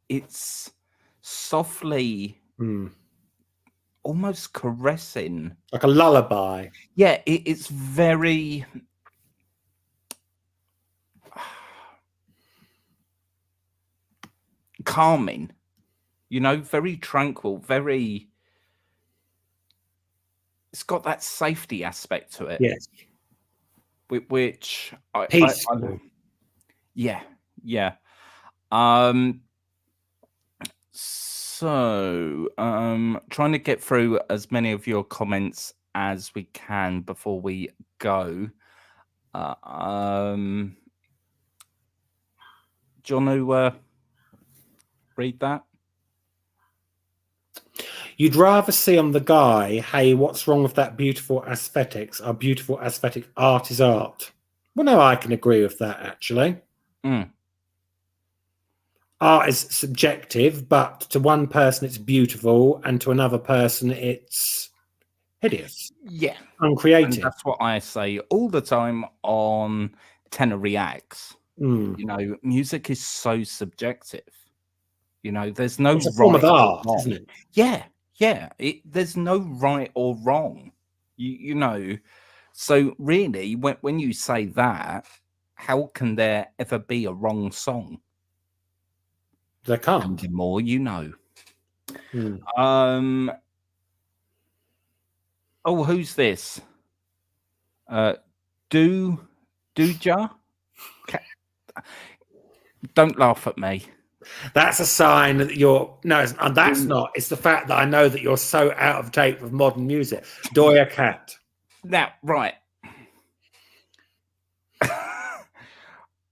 it's softly, Hmm. almost caressing. Like a lullaby. Yeah, it's very calming. You know, very tranquil. Very. It's got that safety aspect to it, Yes. which I Peaceful. yeah, yeah. Um, So, trying to get through as many of your comments as we can before we go. Uh, um, do you want to read that? You'd rather see on the guy, "Hey, what's wrong with that beautiful aesthetics? Our beautiful aesthetic art is art." Well, no, I can agree with that, actually. Mm, Art is subjective, but to one person it's beautiful, and to another person it's hideous, yeah, and uncreative. that's what I say all the time on Tenor Reacts. Mm. You know, music is so subjective. You know, there's no It's a form of right or art, isn't wrong. it? Yeah, yeah. There's no right or wrong. You know, so really, when you say that, how can there ever be a wrong song? They And can't. the more you know. Mm. Um. Oh, who's this? Uh, do Dooja? Don't laugh at me. That's a sign that you're no, and that's Do not. It's the fact that I know that you're so out of date with modern music. Doya Cat. now, right.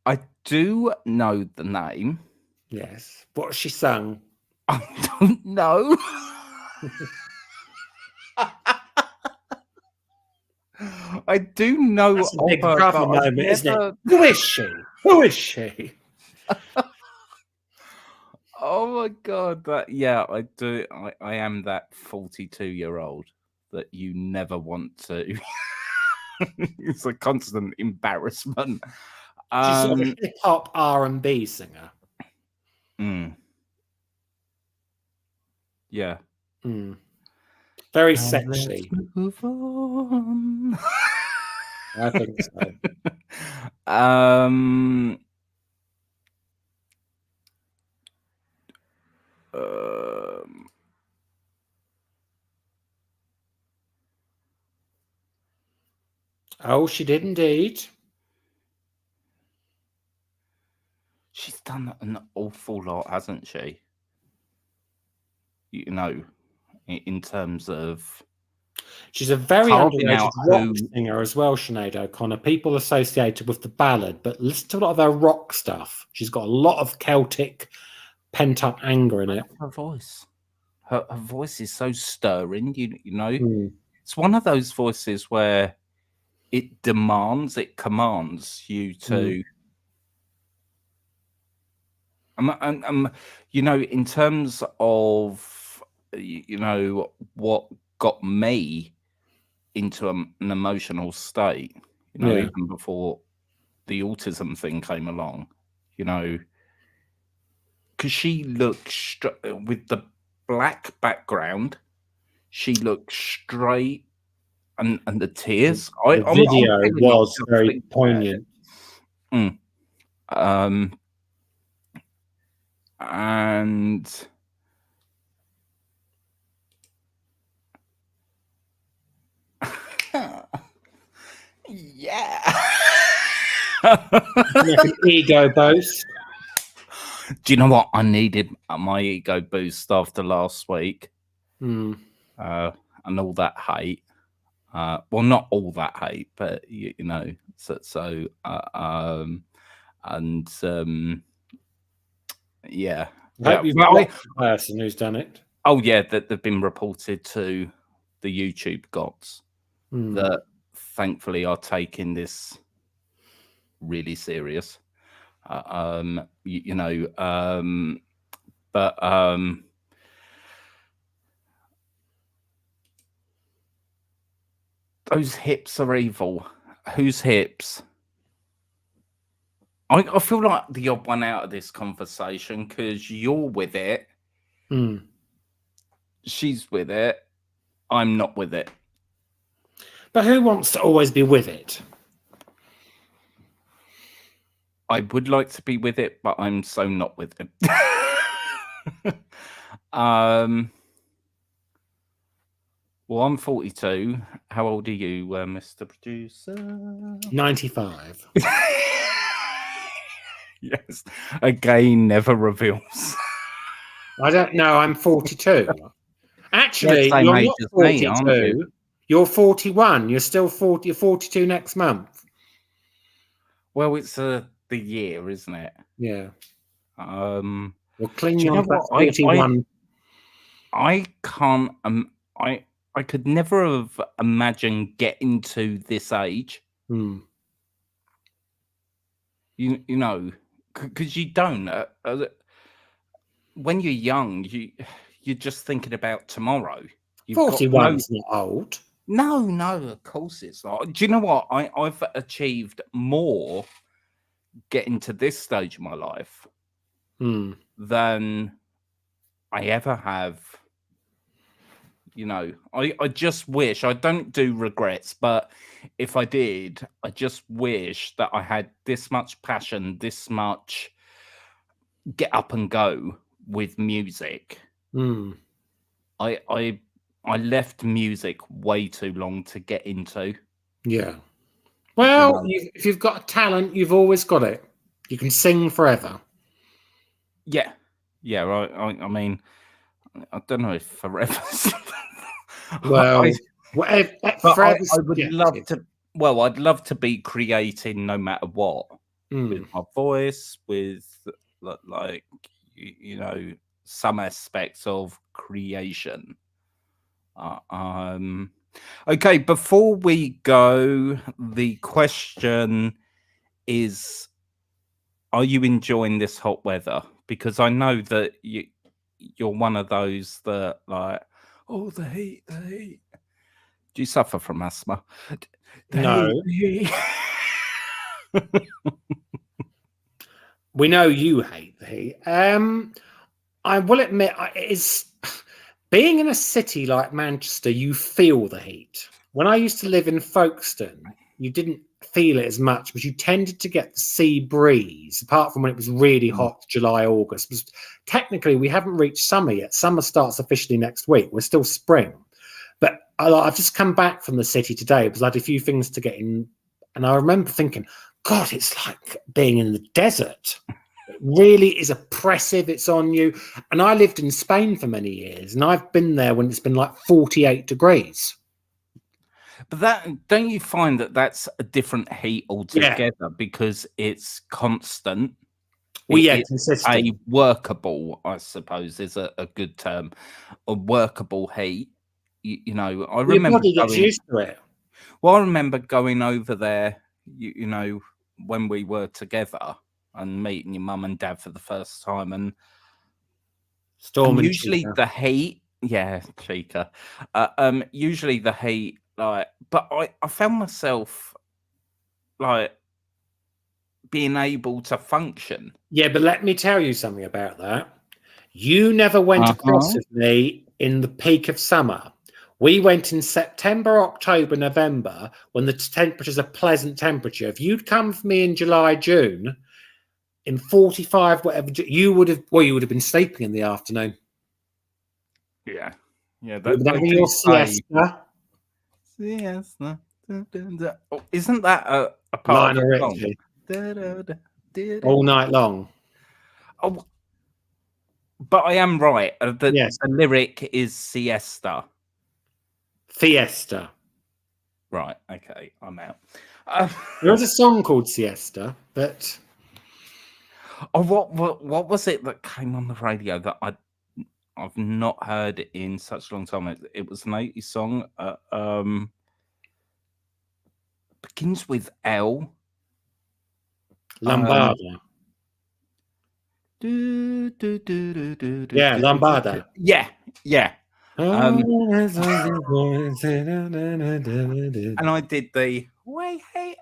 I do know the name. Yes. What she sung? I don't know. I do know That's a of big her, brother but I've moment, isn't it? never. Who is she? Who is she? Oh my god! Yeah, I do. I am that 42-year-old that you never want to. It's a constant embarrassment. She's sort of Um. a hip hop R&B singer. mm, yeah. Mm. Very Now let's sexy. move on. I think so. um. um, Oh, she did indeed. she's done an awful lot, hasn't she? You know, in terms of She's a very carving underrated out rock who. singer as well, Sinead O'Connor. People associated with the ballad, but listen to a lot of her rock stuff. She's got a lot of Celtic pent up anger in it. Her voice. Her voice is so stirring. You know, Mm. it's one of those voices where it commands you Mm. to. You know, in terms of you know what got me into an emotional state. You know, Yeah. even before the autism thing came along. You know, because she looked with the black background. She looked straight and the tears. The I'm video feeling was myself very thinking about it. poignant. And yeah. Like an ego boost. Do you know what? I needed my ego boost after last week, and all that hate. Well, not all that hate, but you know, yeah. I hope you've blocked the person who's done it. Oh yeah, that they've been reported to the YouTube gods that thankfully are taking this really serious. You know, but those hips are evil. Whose hips? I feel like the odd one out of this conversation because you're with it. She's with it. I'm not with it. But who wants to always be with it? I would like to be with it, but I'm so not with it. Well, I'm 42. How old are you, Mr. Producer? 95. Yes. Again, never reveals. I don't know. I'm 42. Actually, Same you're age not as 42. me, aren't you? You're 41. You're still 40. You're 42 next month. Well, it's the year, isn't it? Yeah. Well, cling on to that 41. I can't. I could never have imagined getting to this age. You know, because you don't. When you're young, you're just thinking about tomorrow. 41's not old. No, of course it's not. Do you know what? I've achieved more getting to this stage of my life than I ever have. You know, I just wish, I don't do regrets, but if I did, I just wish that I had this much passion, this much get up and go with music. I left music way too long to get into. Yeah. Well, if you've got a talent, you've always got it. You can sing forever. Yeah. I mean, I don't know if forever. Well, I would love it. to. Well, I'd love to be creating no matter what with my voice, with like you know, some aspects of creation. Okay, before we go, the question is: are you enjoying this hot weather? Because I know that you're one of those that like, oh, the heat. Do you suffer from asthma? No. We know you hate the heat. I will admit, it's being in a city like Manchester, you feel the heat. When I used to live in Folkestone, you didn't feel it as much, but you tended to get the sea breeze, apart from when it was really hot, July, August. Because technically, we haven't reached summer yet. Summer starts officially next week. We're still spring. But I've just come back from the city today because I had a few things to get in. And I remember thinking, God, it's like being in the desert. It really is oppressive. It's on you. And I lived in Spain for many years, and I've been there when it's been like 48 degrees. But don't you find that that's a different heat altogether because it's constant? Well, yeah, it's consistent. A workable, I suppose, is a good term. A workable heat. You know, I remember your body gets used to it. Well, I remember going over there, you know, when we were together and meeting your mum and dad for the first time, and usually the heat, Chica. Usually the heat, like, but I found myself like being able to function. Yeah, but let me tell you something about that. You never went across with me in the peak of summer. We went in September, October, November, when the temperature's a pleasant temperature. If you'd come for me in July, June, in 45, whatever, you would have been sleeping in the afternoon. Yeah. Yeah. You'd They have do your say siesta. siesta. Oh, isn't that a part of Lionel the song? Richie. Da, da, da, da, da. All night long. Oh, but I am right. Yes. The lyric is siesta. Fiesta. Right. Okay. I'm out. There is a song called Siesta, but Oh, what was it that came on the radio that I've not heard in such a long time? It was an 80s song. Begins with L. Lambada. Yeah, Lambada. Yeah, yeah. And I did the wait, hey,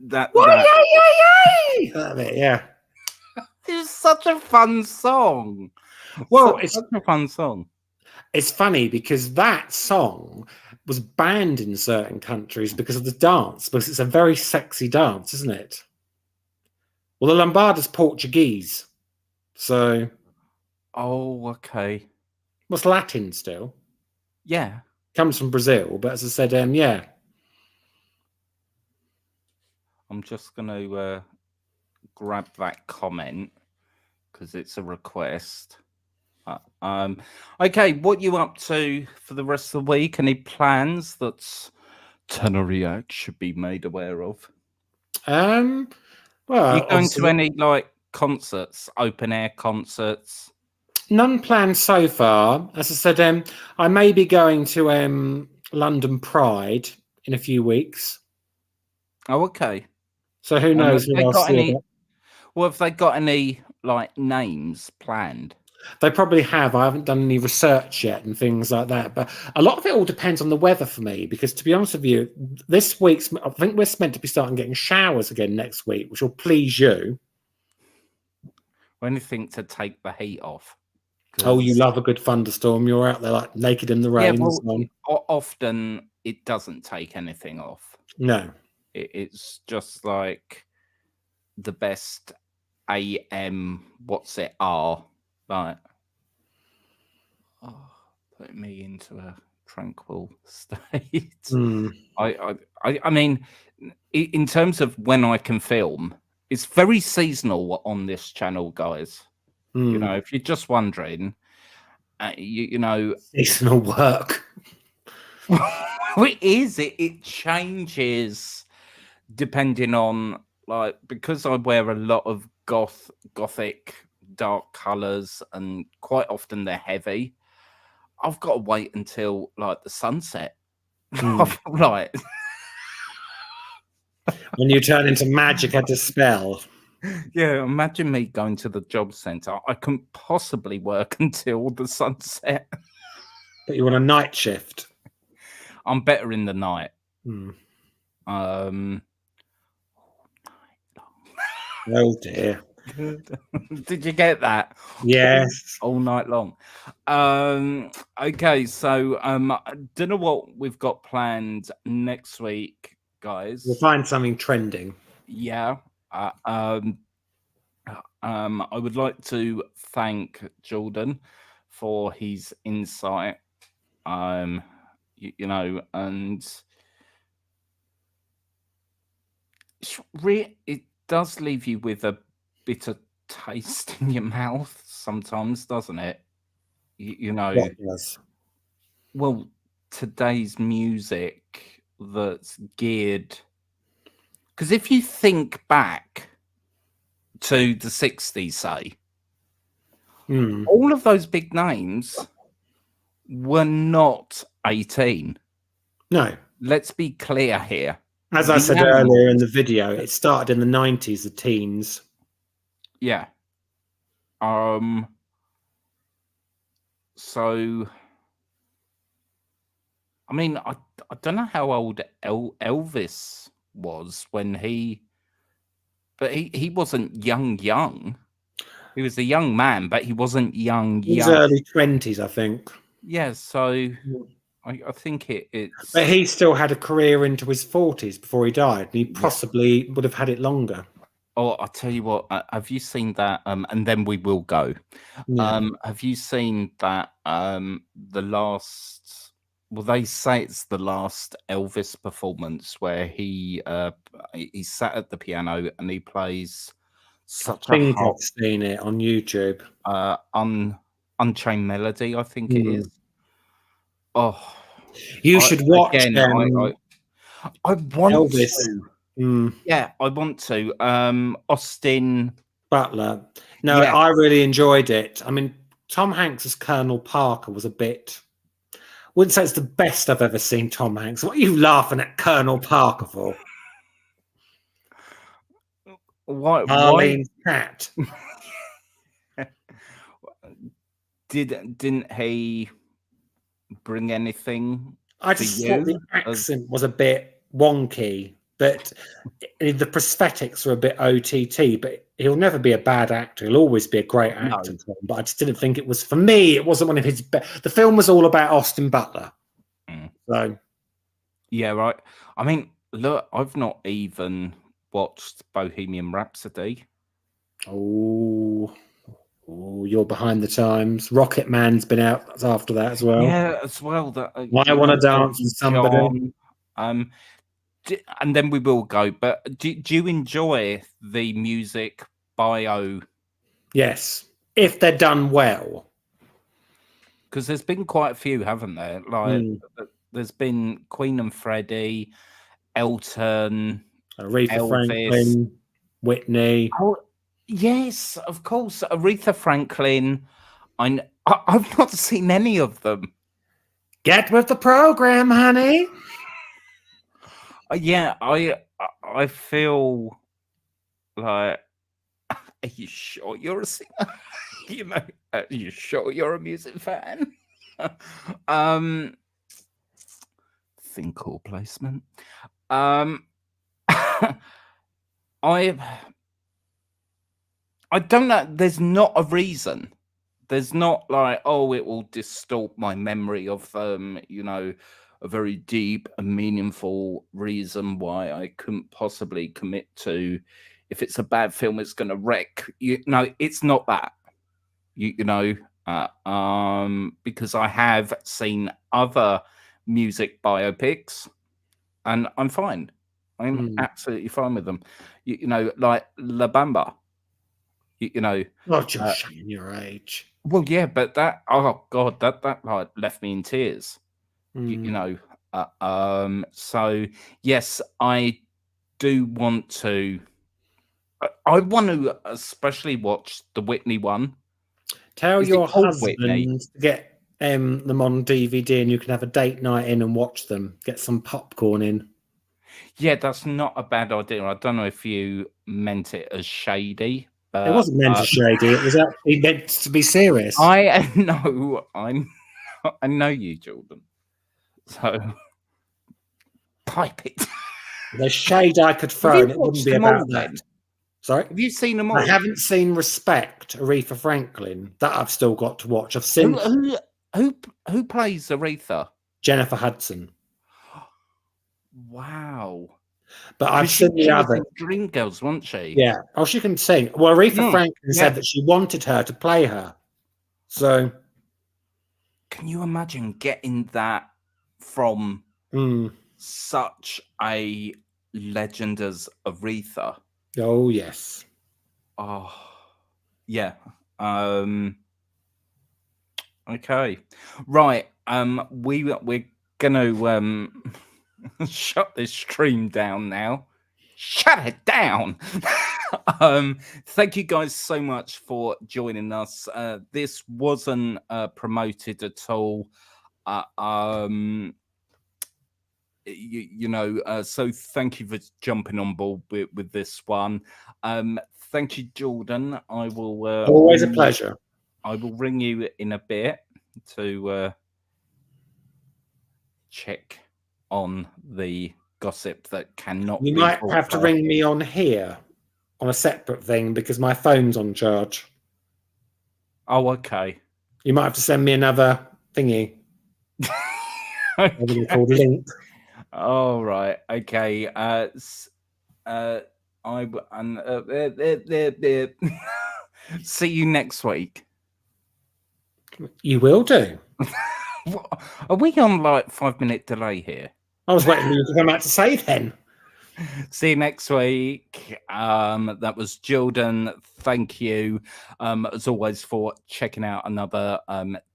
that. Yeah. It's such a fun song. Well, Such a fun song. It's funny because that song was banned in certain countries because of the dance, because it's a very sexy dance, isn't it? Well, the Lambada's Portuguese, so Oh, okay. well, it's Latin still. Yeah. Comes from Brazil, but as I said, yeah. I'm just going to grab that comment because it's a request. Okay, what you up to for the rest of the week? Any plans that Tenor React should be made aware of? Well, you going to any like concerts, open air concerts? None planned so far. As I said, I may be going to London Pride in a few weeks. Oh, okay. So who knows? Well, have they got any like names planned? They probably have. I haven't done any research yet and things like that. But a lot of it all depends on the weather for me, because to be honest with you, this week's, I think we're meant to be starting getting showers again next week, which will please you. Anything to take the heat off. Oh, you love a good thunderstorm. You're out there like naked in the rain. Yeah, well, often it doesn't take anything off. No. It's just like the best AM, what's it, R. Right. Oh, put me into a tranquil state. I mean, in terms of when I can film, it's very seasonal on this channel, guys. You know, if you're just wondering, you know, seasonal work. It is. It changes depending on, like, because I wear a lot of gothic dark colors and quite often they're heavy. I've got to wait until like the sunset. Right. When you turn into magic at a spell. Yeah, imagine me going to the job centre. I couldn't possibly work until the sunset. But you want a night shift. I'm better in the night. Oh dear. Did you get that? Yes. All night long. Okay, so I don't know what we've got planned next week, guys. We'll find something trending. Yeah. I would like to thank Jordan for his insight. You know, and it does leave you with a bitter taste in your mouth sometimes, doesn't it? You know, what does? Well, today's music that's geared, because if you think back to the 60s, say, all of those big names were not 18. No. Let's be clear here. As I said earlier in the video, it started in the 90s, the teens. Yeah. So, I mean, I don't know how old Elvis was when but he wasn't young. He was a young man, but he wasn't young. He was early 20s, I think. Yeah, so I think it's. But he still had a career into his 40s before he died, and he Yeah. possibly would have had it longer. Oh, I'll tell you what. Have you seen that? And then we will go. Yeah. Have you seen that? The last. Well, they say it's the last Elvis performance where he sat at the piano and he plays I such a think hot, I've seen it on YouTube. Unchained Melody. I think it Mm. is. Oh, You I should watch again. I want Elvis. to. Yeah, I want to. Austin. Butler. No, Yeah. I really enjoyed it. I mean, Tom Hanks as Colonel Parker was a bit. Wouldn't say it's the best I've ever seen Tom Hanks. What are you laughing at Colonel Parker for? Why? Arlene's cat. Didn't he bring anything I for just thought the you? accent was a bit wonky, but the prosthetics were a bit OTT. But he'll never be a bad actor. He'll always be a great actor. No. Tom, but I just didn't think it was for me. It wasn't one of his best. The film was all about Austin Butler. So Yeah, right. I mean, look, I've not even watched Bohemian Rhapsody. oh, you're behind the times. Rocket Man's been out after that as well. Yeah, as well. That I want to dance with somebody. John, and then we will go. But do you enjoy the music bio? Yes, if they're done well. Because there's been quite a few, haven't there? Like, there's been Queen and Freddie, Elton, Aretha Elvis. Franklin, Whitney. Oh, yes, of course. Aretha Franklin. I've not seen any of them. Get with the program, honey. Yeah, I feel like. Are you sure you're a singer? Are you sure you're a music fan? Think or placement. I don't know. There's not a reason. There's not like, oh, it will distort my memory of a very deep and meaningful reason why I couldn't possibly commit to. If it's a bad film, it's going to wreck. It's not that. Because I have seen other music biopics, and I'm fine. I'm absolutely fine with them. Like La Bamba. Not just showing your age. Well, yeah, but oh god, that like left me in tears. So yes, I do want to. I want to especially watch the Whitney one. Tell Is your it called husband Whitney? to get them on DVD, and you can have a date night in and watch them. Get some popcorn in. Yeah, that's not a bad idea. I don't know if you meant it as shady. It wasn't meant to shady. It was actually meant to be serious. I know. I know you, Jordan. So pipe it. The shade I could throw, and it wouldn't be about that. Sorry? Have you seen them all? I haven't seen Respect, Aretha Franklin. That I've still got to watch. I've seen who plays Aretha? Jennifer Hudson. Wow. But I've seen the other. Dreamgirls, wasn't she? Yeah. Oh, she can sing. Well, Aretha Franklin said that she wanted her to play her. So can you imagine getting that from such a legend as Aretha? Oh yes. Oh yeah. Okay. Right. We're gonna shut this stream down now. Shut it down. Thank you guys so much for joining us. This wasn't promoted at all. So thank you for jumping on board with this one. Thank you, Jordan. I will always a pleasure. I will ring you in a bit to check on the gossip that cannot. You might have to ring me on here on a separate thing because my phone's on charge. Oh, okay. You might have to send me another thingy. Everything called link. All right. Okay. See you next week. You will do. What, are we on like 5-minute delay here? I was waiting for you to come out to say then. See you next week. That was Jordan. Thank you, as always, for checking out another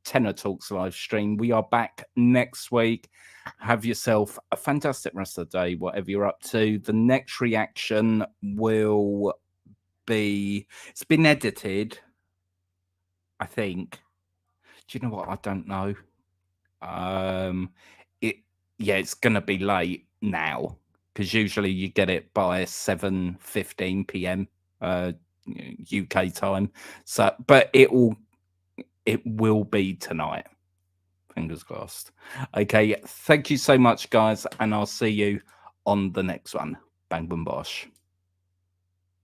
Tenor Talks live stream. We are back next week. Have yourself a fantastic rest of the day, whatever you're up to. The next reaction will be, it's been edited, I think. Do you know what? I don't know. It's gonna be late now, because usually you get it by 7:15 p.m. UK time. So, but it will be tonight. Fingers crossed. Okay, thank you so much, guys, and I'll see you on the next one. Bang boom bosh.